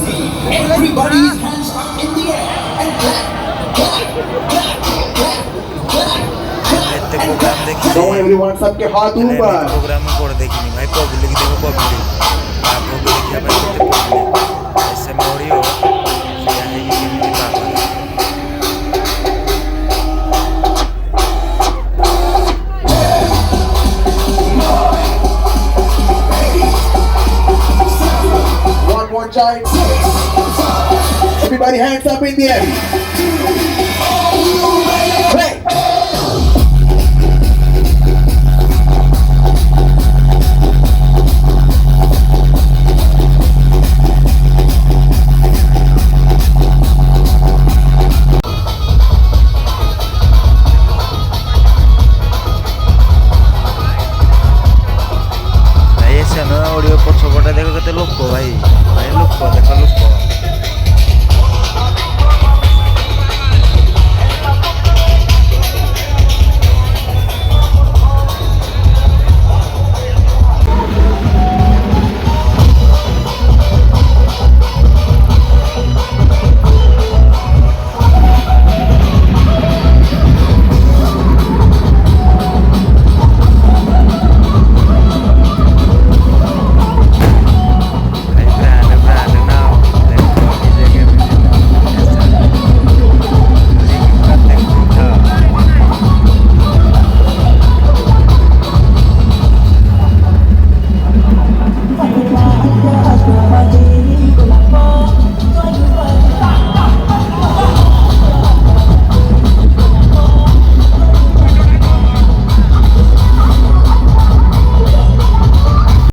Everybody's hands up in the air and clap, clap, clap, clap, clap, clap and clap. So everyone सबके हाथ ऊपर. Programme में code देखी नहीं भाई पब्लिक देखो पब्लिक आपको भी देखिए भाई पब्लिक ऐसे मोड़ी हो या है ये भी बात है One more time. Everybody hands up in the air.